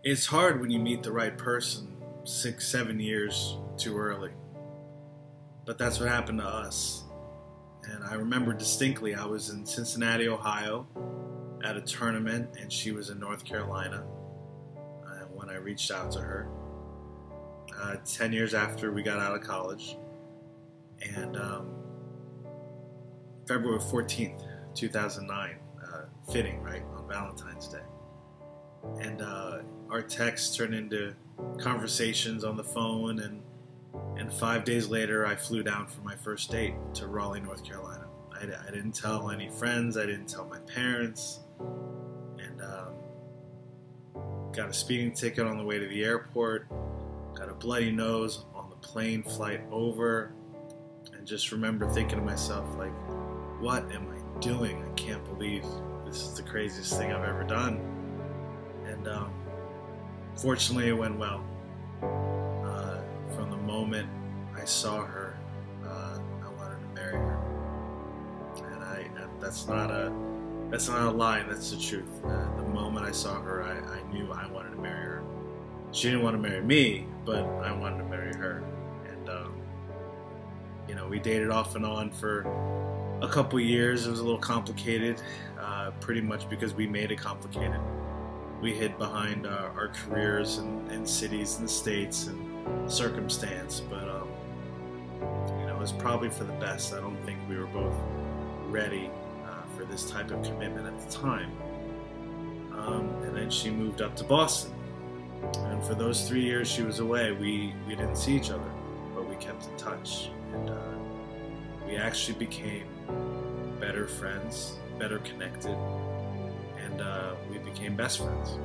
It's hard when you meet the right person 6, 7 years too early. But that's what happened to us. And I remember distinctly, I was in Cincinnati, Ohio at a tournament, and she was in North Carolina when I reached out to her. 10 years after we got out of college. And February 14th, 2009, fitting, right, on Valentine's Day. And our texts turned into conversations on the phone, and 5 days later I flew down for my first date to Raleigh, North Carolina. I didn't tell any friends, I didn't tell my parents, and got a speeding ticket on the way to the airport, got a bloody nose on the plane flight over, and just remember thinking to myself, like, what am I doing? I can't believe this is the craziest thing I've ever done. And fortunately it went well. From the moment I saw her, I wanted to marry her. And that's not a lie, that's the truth. The moment I saw her, I knew I wanted to marry her. She didn't want to marry me, but I wanted to marry her. And you know, we dated off and on for a couple years. It was a little complicated, pretty much because we made it complicated. We hid behind our careers and cities and states and circumstance, but you know, it was probably for the best. I don't think we were both ready for this type of commitment at the time. And then she moved up to Boston, and for those 3 years she was away, we didn't see each other, but we kept in touch, and we actually became better friends, better connected, and we became best friends.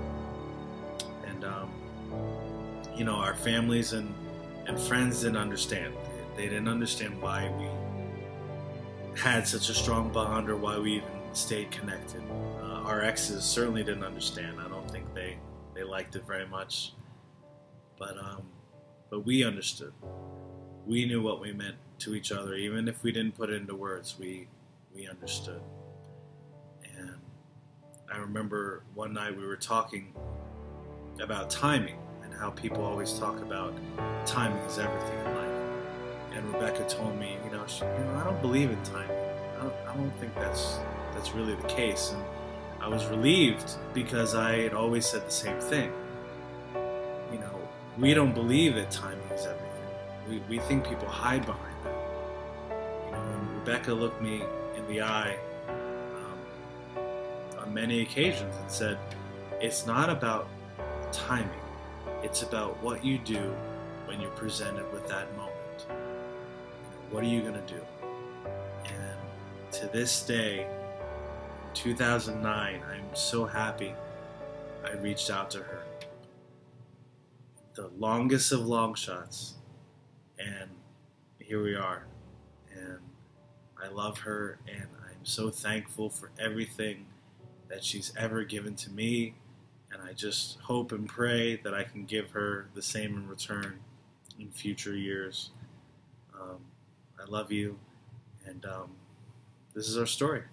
And you know, our families and friends didn't understand. They didn't understand why we had such a strong bond, or why we even stayed connected. Our exes certainly didn't understand. I don't think they liked it very much. But we understood. We knew what we meant to each other, even if we didn't put it into words. We understood. And I remember one night we were talking about timing, and how people always talk about timing is everything in life. And Rebecca told me, you know, I don't believe in timing. I don't think that's really the case. And I was relieved, because I had always said the same thing. You know, we don't believe that timing is everything. We think people hide behind that. You know, and Rebecca looked me in the eye on many occasions and said, it's not about timing. It's about what you do when you're presented with that moment. You know, what are you going to do? And to this day, in 2009, I'm so happy I reached out to her. The longest of long shots. And here we are. And I love her, and I'm so thankful for everything that she's ever given to me. And I just hope and pray that I can give her the same in return in future years. I love you, and this is our story.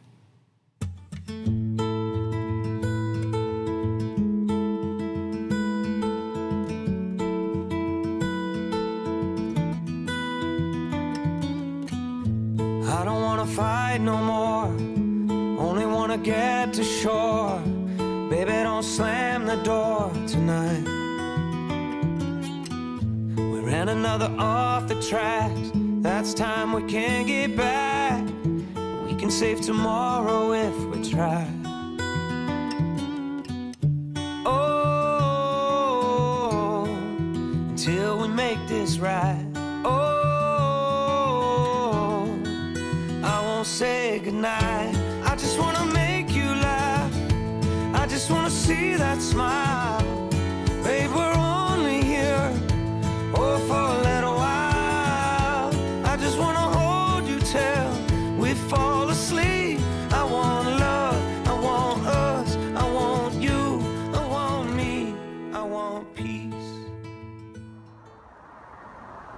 I don't wanna fight no more, only wanna get to shore. Baby, don't slam the door tonight. We ran another off the tracks. That's time we can't get back. We can save tomorrow if we try. Oh, until we make this right. Oh, I won't say goodnight. I just wanna make you laugh. I just wanna see that smile. Babe, we're only here, oh, for a little while. I just wanna hold you till we fall asleep. I want love, I want us, I want you, I want me, I want peace.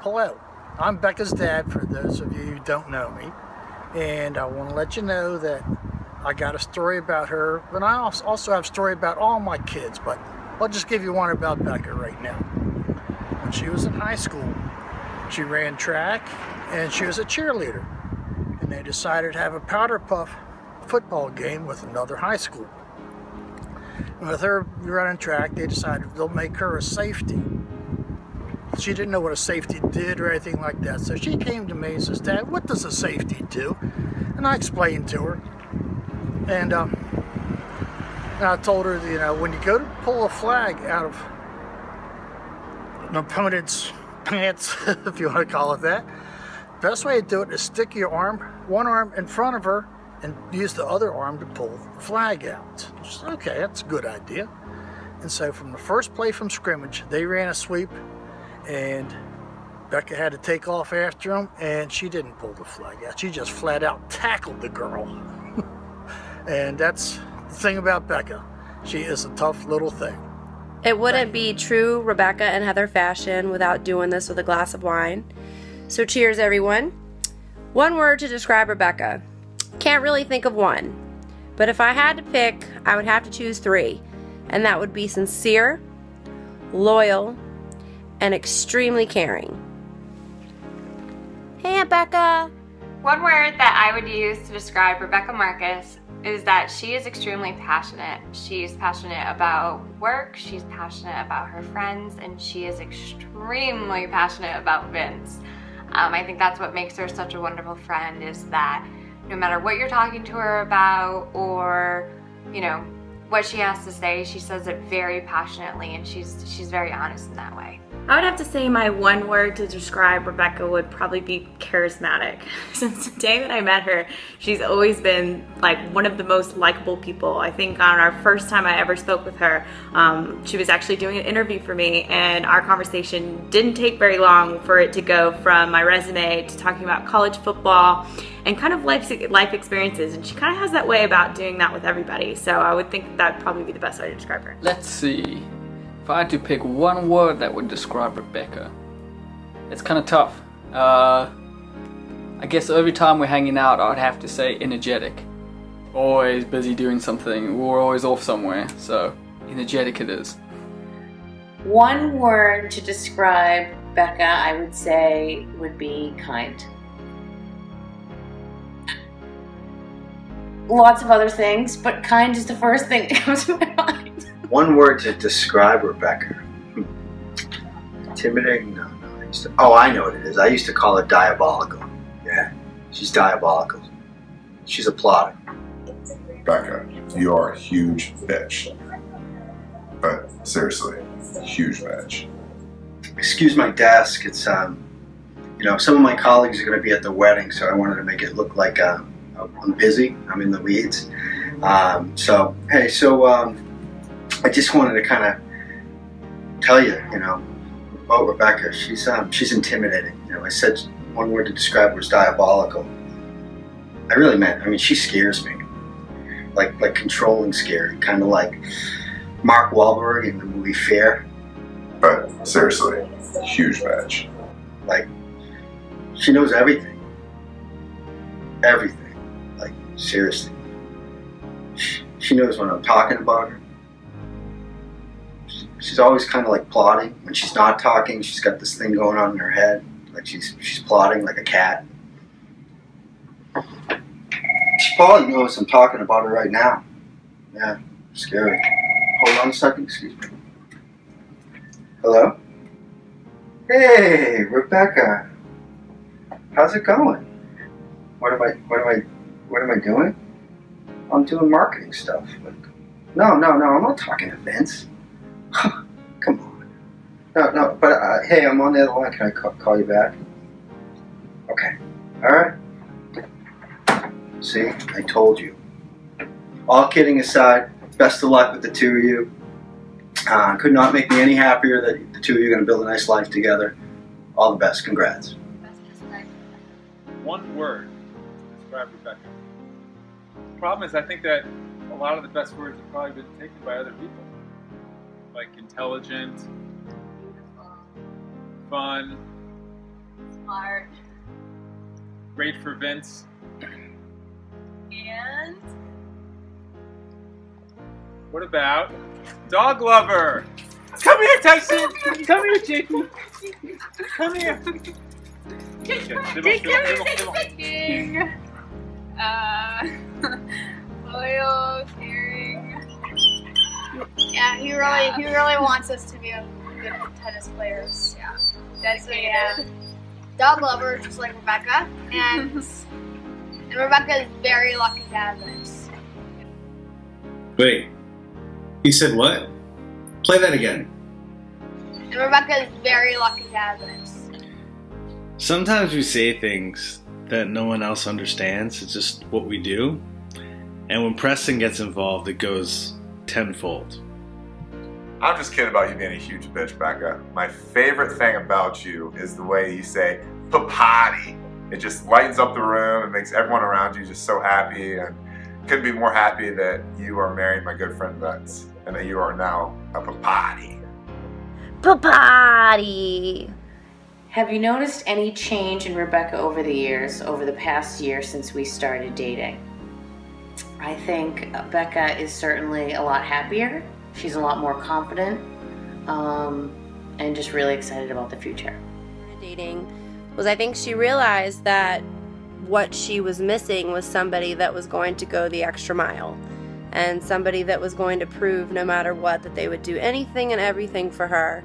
Hello, I'm Becca's dad, for those of you who don't know me. And I want to let you know that I got a story about her, but I also have a story about all my kids, but I'll just give you one about Becca right now. When she was in high school, she ran track and she was a cheerleader. And they decided to have a powder puff football game with another high school. And with her running track, they decided they'll make her a safety. She didn't know what a safety did or anything like that. So she came to me and says, "Dad, what does a safety do?" And I explained to her. And I told her, you know, when you go to pull a flag out of an opponent's pants, if you want to call it that, the best way to do it is stick your arm, one arm in front of her, and use the other arm to pull the flag out. She said, "Okay, that's a good idea." And so from the first play from scrimmage, they ran a sweep, and Becca had to take off after him, and she didn't pull the flag out. She just flat out tackled the girl. And that's the thing about Becca. She is a tough little thing. It wouldn't be true Rebecca and Heather fashion without doing this with a glass of wine. So cheers, everyone. One word to describe Rebecca. Can't really think of one. But if I had to pick, I would have to choose three. And that would be sincere, loyal, and extremely caring. Hey, Aunt Becca. One word that I would use to describe Rebecca Marcus is that she is extremely passionate. She's passionate about work, she's passionate about her friends, and she is extremely passionate about Vince. I think that's what makes her such a wonderful friend, is that no matter what you're talking to her about or, you know, what she has to say, she says it very passionately, and she's very honest in that way. I would have to say my one word to describe Rebecca would probably be charismatic. Since the day that I met her, she's always been like one of the most likable people. I think on our first time I ever spoke with her, she was actually doing an interview for me, and our conversation didn't take very long for it to go from my resume to talking about college football and kind of life experiences, and she kind of has that way about doing that with everybody. So I would think that'd probably be the best way to describe her. Let's see. If I had to pick one word that would describe Rebecca, it's kind of tough. I guess every time we're hanging out, I'd have to say energetic. Always busy doing something, we're always off somewhere, so energetic it is. One word to describe Becca, I would say, would be kind. Lots of other things, but kind is the first thing that comes to my mind. One word to describe Rebecca. Intimidating? No. Oh, I know what it is. I used to call her diabolical. Yeah, she's diabolical. She's a plotter. Becca, you are a huge bitch. But seriously, huge bitch. Excuse my desk. It's you know, some of my colleagues are going to be at the wedding, so I wanted to make it look like I'm busy. I'm in the weeds. I just wanted to kind of tell you, you know, about Rebecca. She's intimidating. You know, I said one word to describe her was diabolical. I really meant. I mean, she scares me, like controlling scary, kind of like Mark Wahlberg in the movie Fear. But seriously, huge bitch. Like, she knows everything. Everything. Like, seriously. She knows when I'm talking about her. She's always kind of like plotting. When she's not talking, she's got this thing going on in her head. Like she's plotting like a cat. She probably knows I'm talking about her right now. Yeah, scary. Hold on a second, excuse me. Hello? Hey, Rebecca. How's it going? What am I doing? I'm doing marketing stuff. Like, no, I'm not talking to Vince. Come on. No, but hey, I'm on the other line. Can I call you back? Okay. Alright. See, I told you. All kidding aside, best of luck with the two of you. Could not make me any happier that the two of you are going to build a nice life together. All the best. Congrats. One word to describe Rebecca. The problem is, I think that a lot of the best words have probably been taken by other people. Like intelligent, Beautiful, fun, smart, great for Vince. and What about Dog lover. Come here, Tyson. Come here, Jakey. Come here. Loyal, caring. Yeah, he really wants us to be good tennis players. Yeah, dedicated. Dog lover, just like Rebecca, and Rebecca is very lucky to have this. Wait, you said what? Play that again. And Rebecca is very lucky to have this. Sometimes we say things that no one else understands. It's just what we do. And when Preston gets involved, it goes tenfold. I'm just kidding about you being a huge bitch, Becca. My favorite thing about you is the way you say "papati." It just lightens up the room and makes everyone around you just so happy, and couldn't be more happy that you are marrying my good friend Vince and that you are now a papati. Papati! Have you noticed any change in Rebecca over the years, over the past year since we started dating? I think Becca is certainly a lot happier. She's a lot more confident, and just really excited about the future. Dating was, I think she realized that what she was missing was somebody that was going to go the extra mile, and somebody that was going to prove no matter what that they would do anything and everything for her.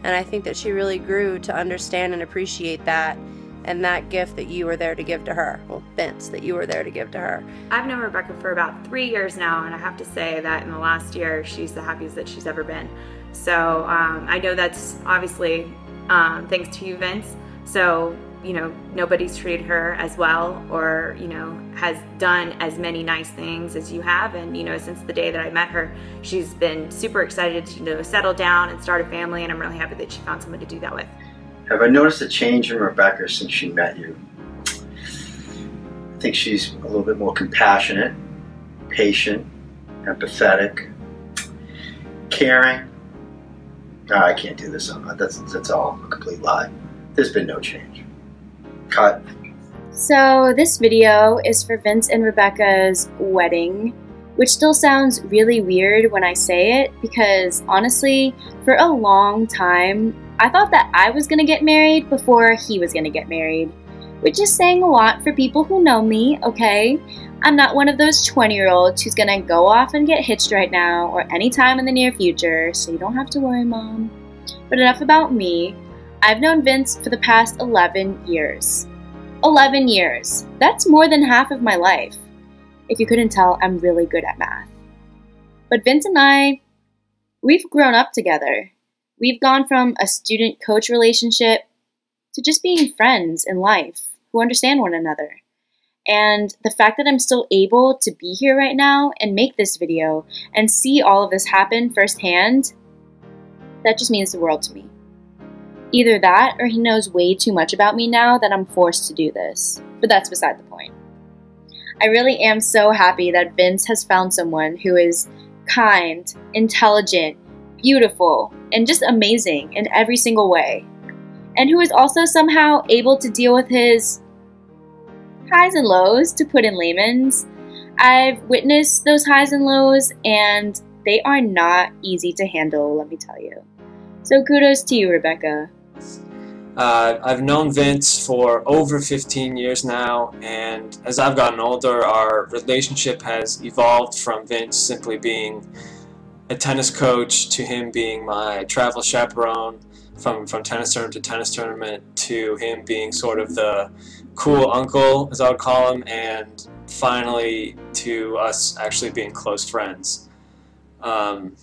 And I think that she really grew to understand and appreciate that, and that gift that you were there to give to her. Well, Vince, that you were there to give to her. I've known Rebecca for about 3 years now, and I have to say that in the last year, she's the happiest that she's ever been. So I know that's obviously thanks to you, Vince. So, you know, nobody's treated her as well, or, you know, has done as many nice things as you have. And, you know, since the day that I met her, she's been super excited to, you know, settle down and start a family, and I'm really happy that she found someone to do that with. Have I noticed a change in Rebecca since she met you? I think she's a little bit more compassionate, patient, empathetic, caring. No, I can't do this. That's all a complete lie. There's been no change. Cut. So this video is for Vince and Rebecca's wedding, which still sounds really weird when I say it, because honestly, for a long time, I thought that I was going to get married before he was going to get married, which is saying a lot for people who know me, okay? I'm not one of those 20-year-olds who's going to go off and get hitched right now or anytime in the near future, so you don't have to worry, Mom. But enough about me. I've known Vince for the past 11 years. 11 years. That's more than half of my life. If you couldn't tell, I'm really good at math. But Vince and I, we've grown up together. We've gone from a student-coach relationship to just being friends in life who understand one another. And the fact that I'm still able to be here right now and make this video and see all of this happen firsthand, that just means the world to me. Either that, or he knows way too much about me now that I'm forced to do this. But that's beside the point. I really am so happy that Vince has found someone who is kind, intelligent, beautiful, and just amazing in every single way. And who is also somehow able to deal with his highs and lows, to put in layman's. I've witnessed those highs and lows, and they are not easy to handle, let me tell you. So kudos to you, Rebecca. I've known Vince for over 15 years now, and as I've gotten older, our relationship has evolved from Vince simply being a tennis coach to him being my travel chaperone, from tennis tournament to tennis tournament, to him being sort of the cool uncle, as I would call him, and finally to us actually being close friends. And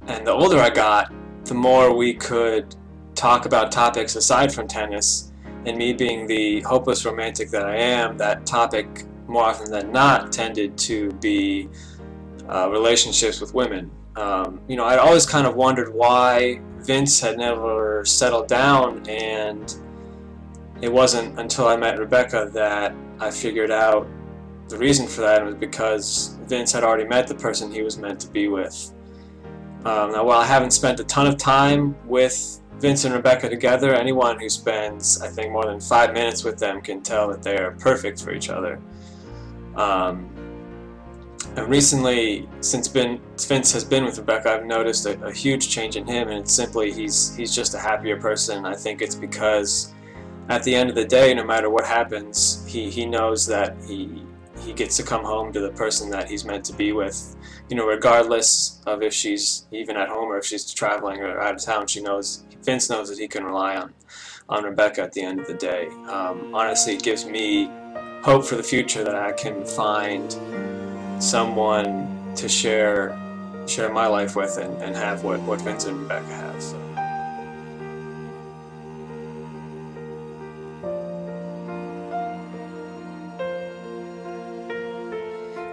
the older I got, the more we could talk about topics aside from tennis, and me being the hopeless romantic that I am, that topic more often than not tended to be relationships with women. You know, I'd always kind of wondered why Vince had never settled down, and it wasn't until I met Rebecca that I figured out the reason for that. It was because Vince had already met the person he was meant to be with. Now, while I haven't spent a ton of time with Vince and Rebecca together, anyone who spends, I think, more than 5 minutes with them can tell that they are perfect for each other. And recently, since Vince has been with Rebecca, I've noticed a huge change in him, and it's simply he's just a happier person. I think it's because at the end of the day, no matter what happens, he knows that he gets to come home to the person that he's meant to be with. You know, regardless of if she's even at home or if she's traveling or out of town, Vince knows that he can rely on Rebecca at the end of the day. Honestly, it gives me hope for the future that I can find someone to share my life with and have what Vince and Rebecca have. So.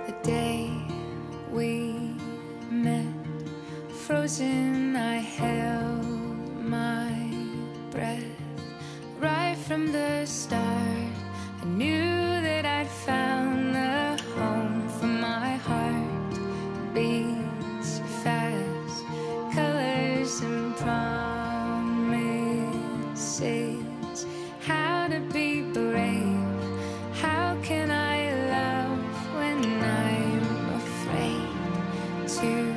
The day we met, frozen, I held my breath. Right from the start, I knew that I'd found the home for my heart. Beats fast, colors and promises. How to be brave, how can I love when I'm afraid to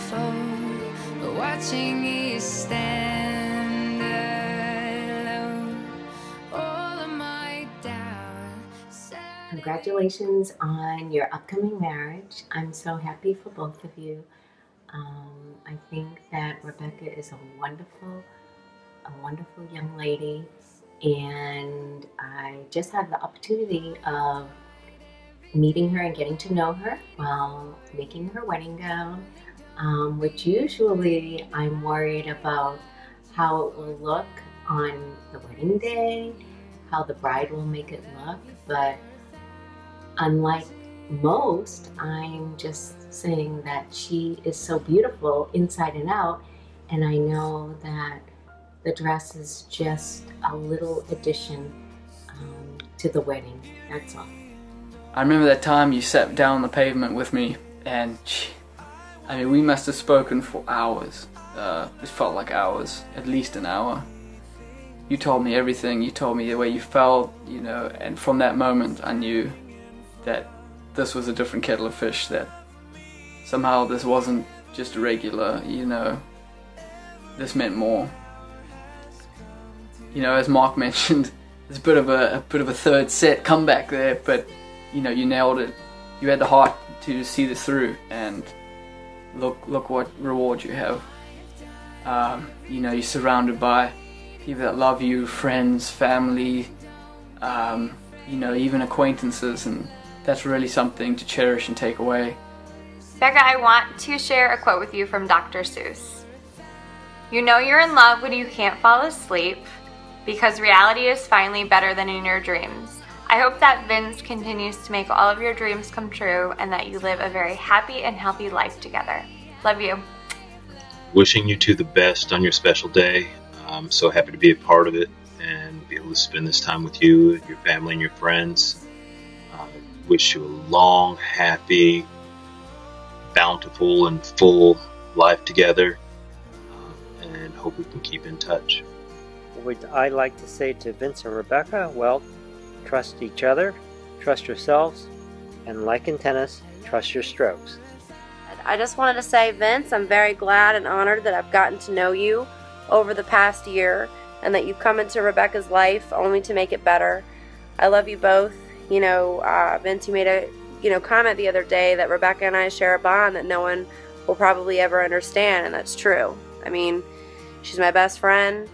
fall? But watching you stand alone, all of my doubts. Congratulations on your upcoming marriage. I'm so happy for both of you. I think that Rebecca is a wonderful young lady, and I just had the opportunity of meeting her and getting to know her while making her wedding gown, which usually I'm worried about how it will look on the wedding day, how the bride will make it look, but unlike most, I'm just saying that she is so beautiful inside and out, and I know that the dress is just a little addition to the wedding, that's all. I remember that time you sat down on the pavement with me, and I mean, we must have spoken for hours. It felt like hours, at least an hour. You told me everything, you told me the way you felt, you know, and from that moment I knew that this was a different kettle of fish, that somehow this wasn't just a regular, you know, this meant more. You know, as Mark mentioned, there's a bit of a third set comeback there, but you know, you nailed it. You had the heart to see this through, and look what reward you have. You know, you're surrounded by people that love you, friends, family, you know, even acquaintances, and that's really something to cherish and take away. Becca, I want to share a quote with you from Dr. Seuss. You know you're in love when you can't fall asleep, because reality is finally better than in your dreams. I hope that Vince continues to make all of your dreams come true and that you live a very happy and healthy life together. Love you. Wishing you two the best on your special day. I'm so happy to be a part of it and be able to spend this time with you, your family, and your friends. Wish you a long, happy, bountiful, and full life together, and hope we can keep in touch. Would I like to say to Vince and Rebecca, well, trust each other, trust yourselves, and like in tennis, trust your strokes. I just wanted to say, Vince, I'm very glad and honored that I've gotten to know you over the past year and that you've come into Rebecca's life only to make it better. I love you both. You know, Vince, you made a comment the other day that Rebecca and I share a bond that no one will probably ever understand, and that's true. I mean, she's my best friend.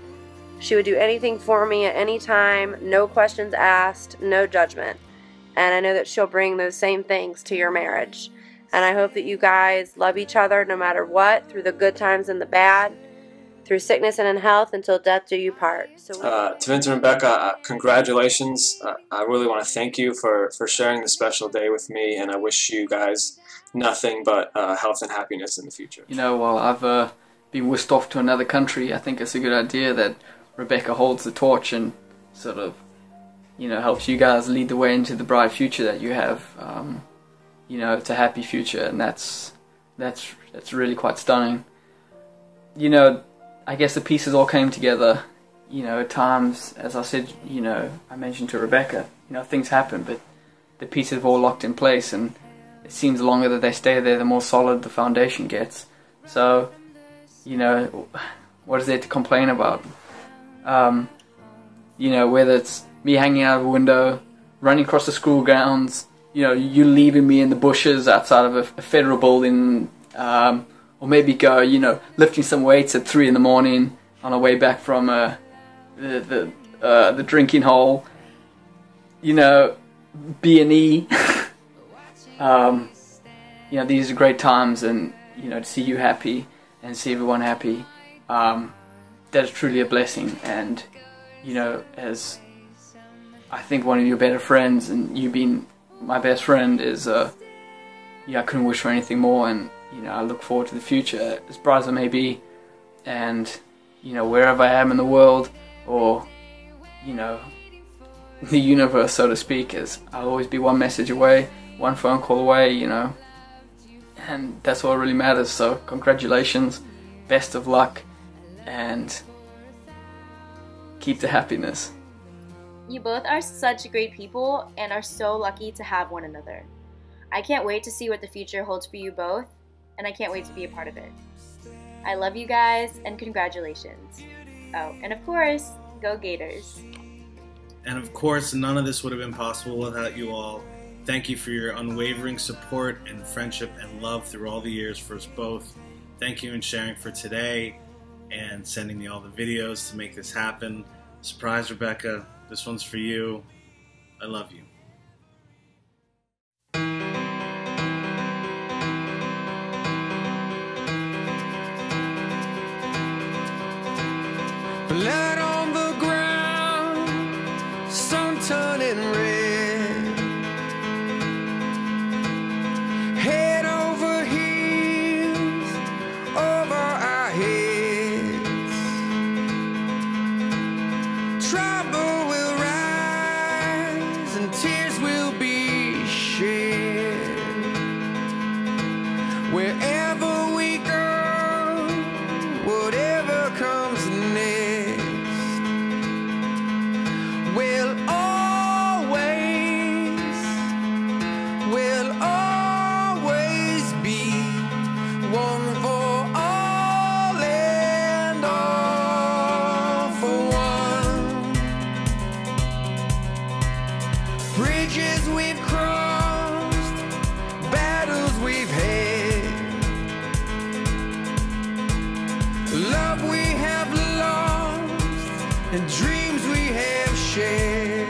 She would do anything for me at any time, no questions asked, no judgment. And I know that she'll bring those same things to your marriage. And I hope that you guys love each other no matter what, through the good times and the bad, through sickness and in health, until death do you part. So to Vince and Rebecca, congratulations. I really want to thank you for sharing this special day with me, and I wish you guys nothing but health and happiness in the future. You know, while I've been whisked off to another country, I think it's a good idea that Rebecca holds the torch and sort of, you know, helps you guys lead the way into the bright future that you have. You know, it's a happy future, and that's really quite stunning. You know, I guess the pieces all came together. You know, at times, as I said, you know, I mentioned to Rebecca, you know, things happen, but the pieces have all locked in place, and seems the longer that they stay there, the more solid the foundation gets. So, you know, what is there to complain about? You know, whether it's me hanging out of a window, running across the school grounds, you know, you leaving me in the bushes outside of a federal building, or maybe go, you know, lifting some weights at 3 in the morning on our way back from the drinking hole, you know, B&E. You know, these are great times, and you know, to see you happy and see everyone happy, that is truly a blessing. And you know, as I think one of your better friends, and you being my best friend, is yeah, I couldn't wish for anything more. And you know, I look forward to the future, as bright as it may be, and you know, wherever I am in the world, or you know, the universe, so to speak, is I'll always be one message away, one phone call away, you know, and that's all really matters. So congratulations, best of luck, and keep the happiness. You both are such great people and are so lucky to have one another. I can't wait to see what the future holds for you both, and I can't wait to be a part of it. I love you guys, and congratulations. Oh, and of course, go Gators. And of course, none of this would have been possible without you all. Thank you for your unwavering support and friendship and love through all the years for us both. Thank you in sharing for today and sending me all the videos to make this happen. Surprise, Rebecca. This one's for you. I love you. Blood on the ground, sun turning red, head over heels, over our heads. Trouble will rise and tears will be shed. Wherever we go, whatever comes next, we'll always be one for all and all for one. Bridges we've crossed, battles we've had, love we have lost, and dreams we have shared.